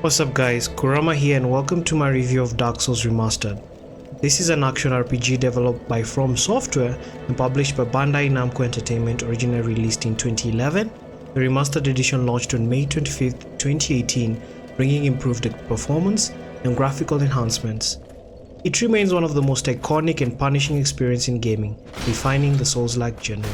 What's up guys, Kurama here and welcome to my review of Dark Souls Remastered. This is an action RPG developed by From Software and published by Bandai Namco Entertainment, originally released in 2011. The remastered edition launched on May 25th, 2018, bringing improved performance and graphical enhancements. It remains one of the most iconic and punishing experiences in gaming, defining the Soulslike genre.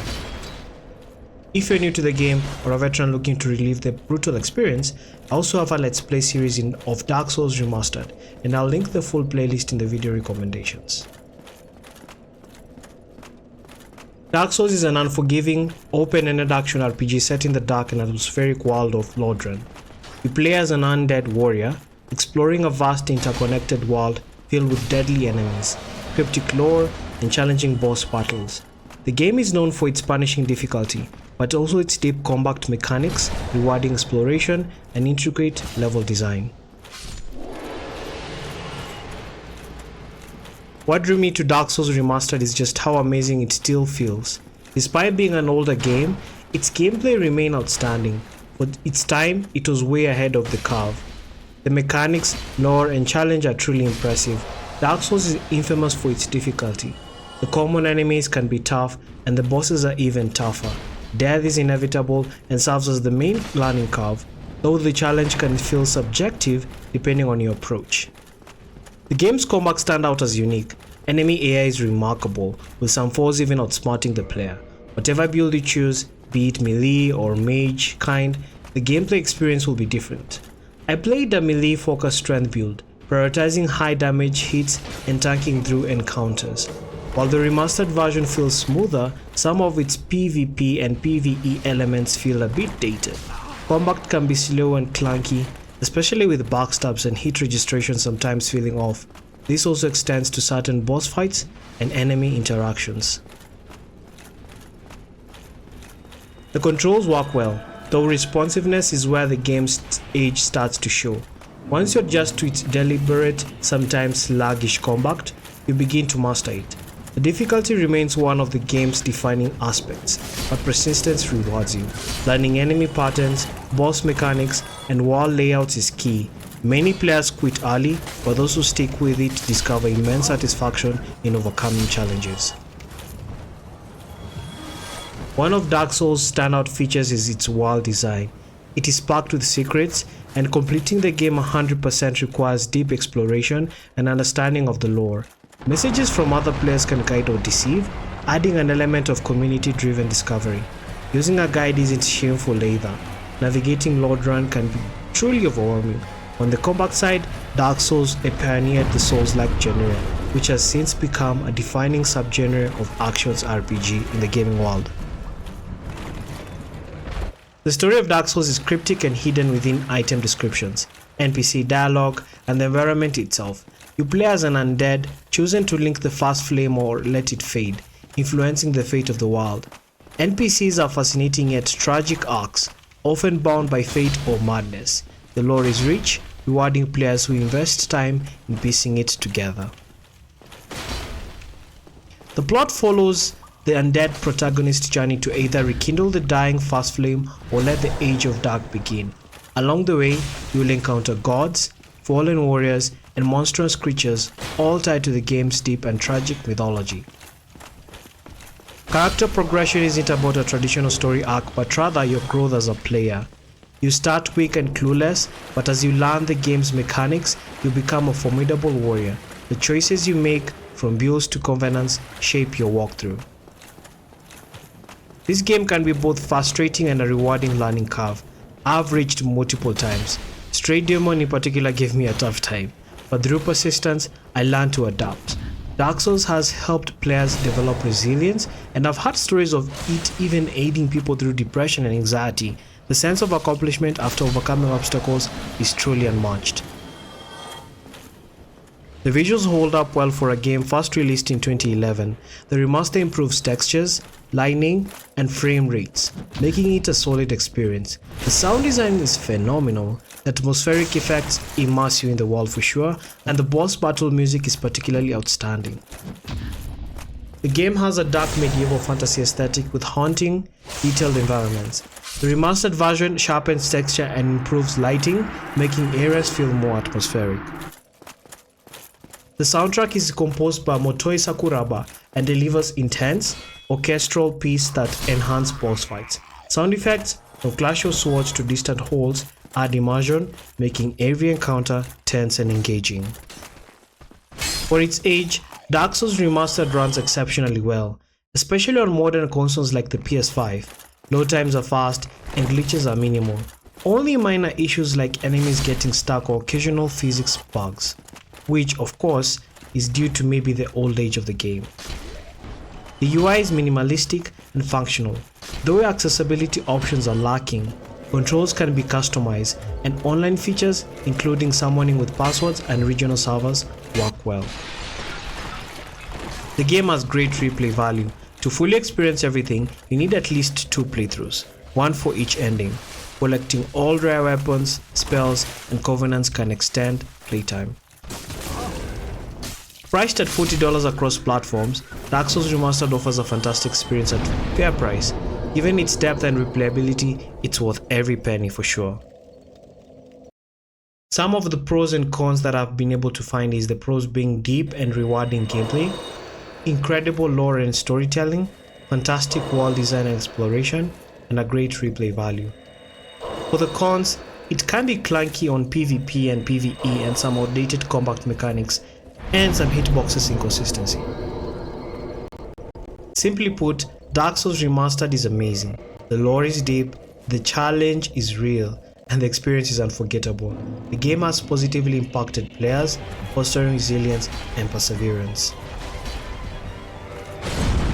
If you're new to the game or a veteran looking to relive the brutal experience, I also have a Let's Play series of Dark Souls Remastered, and I'll link the full playlist in the video recommendations. Dark Souls is an unforgiving, open-ended action RPG set in the dark and atmospheric world of Lordran. You play as an undead warrior, exploring a vast interconnected world filled with deadly enemies, cryptic lore, and challenging boss battles. The game is known for its punishing difficulty, but also its deep combat mechanics, rewarding exploration, and intricate level design. What drew me to Dark Souls Remastered is just how amazing it still feels. Despite being an older game, its gameplay remained outstanding. For its time, it was way ahead of the curve. The mechanics, lore, and challenge are truly impressive. Dark Souls is infamous for its difficulty. The common enemies can be tough, and the bosses are even tougher. Death is inevitable and serves as the main learning curve, though the challenge can feel subjective depending on your approach. The game's combat stands out as unique. Enemy AI is remarkable, with some foes even outsmarting the player. Whatever build you choose, be it melee or mage kind, the gameplay experience will be different. I played a melee focused strength build, prioritizing high damage hits and tanking through encounters. While the remastered version feels smoother, some of its PvP and PvE elements feel a bit dated. Combat can be slow and clunky, especially with backstabs and hit registration sometimes feeling off. This also extends to certain boss fights and enemy interactions. The controls work well, though responsiveness is where the game's age starts to show. Once you adjust to its deliberate, sometimes sluggish combat, you begin to master it. The difficulty remains one of the game's defining aspects, but persistence rewards you. Learning enemy patterns, boss mechanics, and world layouts is key. Many players quit early, but those who stick with it discover immense satisfaction in overcoming challenges. One of Dark Souls' standout features is its world design. It is packed with secrets, and completing the game 100% requires deep exploration and understanding of the lore. Messages from other players can guide or deceive, adding an element of community-driven discovery. Using a guide isn't shameful either. Navigating Lordran can be truly overwhelming. On the combat side, Dark Souls pioneered the Souls-like genre, which has since become a defining subgenre of action RPG in the gaming world. The story of Dark Souls is cryptic and hidden within item descriptions, NPC dialogue, and the environment itself. You play as an undead, choosing to link the fast flame or let it fade, influencing the fate of the world. NPCs are fascinating yet tragic arcs, often bound by fate or madness. The lore is rich, rewarding players who invest time in piecing it together. The plot follows the undead protagonist's journey to either rekindle the dying fast flame or let the Age of Dark begin. Along the way, you will encounter gods, fallen warriors, and monstrous creatures, all tied to the game's deep and tragic mythology. Character progression isn't about a traditional story arc, but rather your growth as a player. You start weak and clueless, but as you learn the game's mechanics, you become a formidable warrior. The choices you make, from builds to covenants, shape your walkthrough. This game can be both frustrating and a rewarding learning curve. I've reached multiple times. Stray Demon in particular gave me a tough time, but through persistence, I learned to adapt. Dark Souls has helped players develop resilience, and I've heard stories of it even aiding people through depression and anxiety. The sense of accomplishment after overcoming obstacles is truly unmatched. The visuals hold up well for a game first released in 2011. The remaster improves textures, lighting, and frame rates, making it a solid experience. The sound design is phenomenal, the atmospheric effects immerse you in the world for sure, and the boss battle music is particularly outstanding. The game has a dark medieval fantasy aesthetic with haunting, detailed environments. The remastered version sharpens texture and improves lighting, making areas feel more atmospheric. The soundtrack is composed by Motoi Sakuraba and delivers intense, orchestral pieces that enhance boss fights. Sound effects, from clash of swords to distant holds, add immersion, making every encounter tense and engaging. For its age, Dark Souls Remastered runs exceptionally well, especially on modern consoles like the PS5. Load times are fast and glitches are minimal. Only minor issues like enemies getting stuck or occasional physics bugs, which of course is due to maybe the old age of the game. The UI is minimalistic and functional, though accessibility options are lacking. Controls can be customized, and online features including summoning with passwords and regional servers work well. The game has great replay value. To fully experience everything, you need at least 2 playthroughs, one for each ending. Collecting all rare weapons, spells, and covenants can extend playtime. Priced at $40 across platforms, Dark Souls Remastered offers a fantastic experience at fair price. Given its depth and replayability, it's worth every penny for sure. Some of the pros and cons that I've been able to find is the pros being deep and rewarding gameplay, incredible lore and storytelling, fantastic world design and exploration, and a great replay value. For the cons, it can be clunky on PvP and PvE and some outdated combat mechanics and some hitboxes inconsistency. Simply put, Dark Souls Remastered is amazing. The lore is deep, the challenge is real, and the experience is unforgettable. The game has positively impacted players, fostering resilience and perseverance.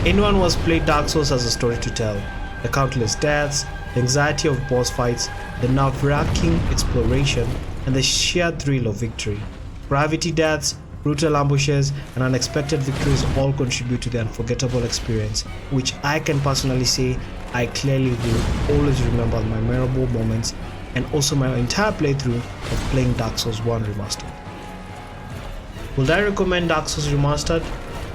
Anyone who has played Dark Souls has a story to tell. The countless deaths, the anxiety of boss fights, the nerve-wracking exploration, and the sheer thrill of victory. Gravity deaths, brutal ambushes, and unexpected victories all contribute to the unforgettable experience, which I can personally say I clearly will always remember my memorable moments and also my entire playthrough of playing Dark Souls 1 Remastered. Would I recommend Dark Souls Remastered?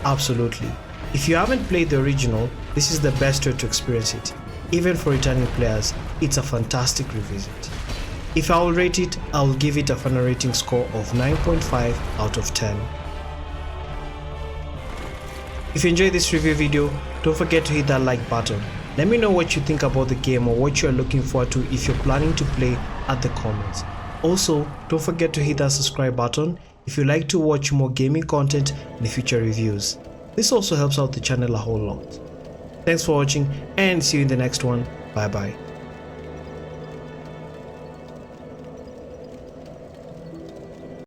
Absolutely. If you haven't played the original, this is the best way to experience it. Even for returning players, it's a fantastic revisit. If I will rate it, I will give it a final rating score of 9.5 out of 10. If you enjoyed this review video, don't forget to hit that like button. Let me know what you think about the game or what you are looking forward to if you're planning to play at the comments. Also, don't forget to hit that subscribe button if you like to watch more gaming content and future reviews. This also helps out the channel a whole lot. Thanks for watching and see you in the next one. Bye bye.